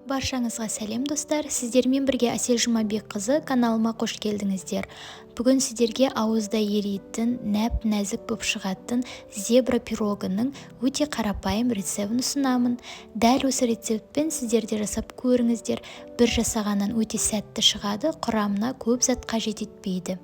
Баршаңызға сәлем достар, сіздермен бірге Әсел Жұмабекқызы каналыма қош келдіңіздер. Бүгін сіздерге ауызда еритін, нәп-нәзік болып шығатын зебра пирогының өте қарапайым рецептін ұсынамын. Дәл осы рецептпен сіздер де жасап көріңіздер. Бір жасағаннан өте сәтті шығады, құрамына көп зат қажет етпейді.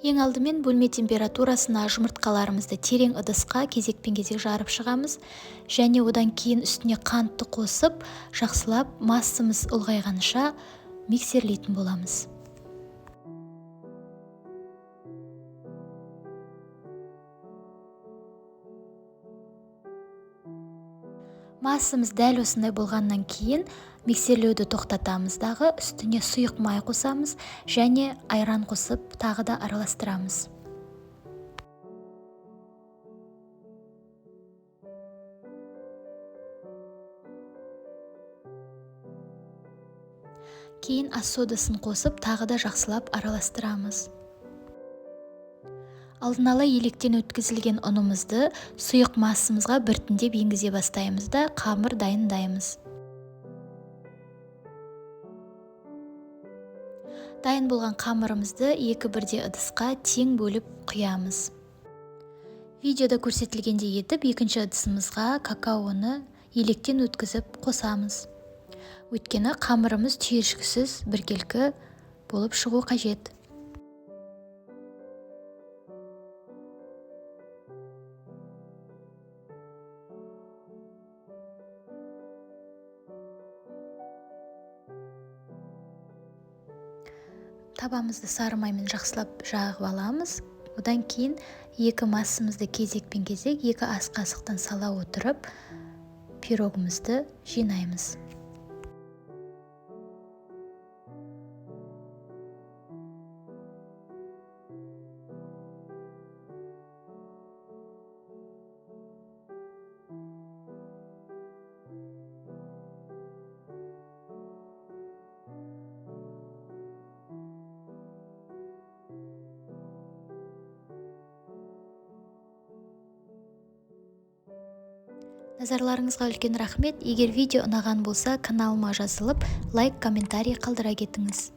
Ең алдымен бөлме температурасына жұмыртқаларымызды терең ыдысқа кезекпен-кезек жарып шығамыз, және одан кейін үстіне қантты қосып, жақсылап массамыз ұлғайғанша миксерлейтін боламыз. Массамыз дәл осындай болғаннан кейін миксерлеуді тоқтатамыз дағы, үстіне сұйық май қосамыз және айран қосып тағы да араластырамыз. Кейін ас содасын қосып тағы да жақсылап араластырамыз. Алдын ала електен өткізілген ұнымызды сұйық массамызға біртіндеп енгізе бастаймыз да қамыр дайындаймыз. Дайын болған қамырымызды екі бірдей ыдысқа тең бөліп құямыз. Видеода көрсетілгендей етіп екінші ыдысымызға какаоны електен өткізіп қосамыз. Өйткені қамырымыз түйіршіксіз біркелкі болып шығу қажет. Табамызды сары маймен жақсылап жағып аламыз. Одан кейін екі массамызды кезекпен-кезек екі ас қасықтан сала отырып, пирогымызды жинаймыз. Назарларыңызға үлкен рахмет. Егер видео ұнаған болса, каналыма жазылып, лайк, комментарий қалдыра кетіңіз.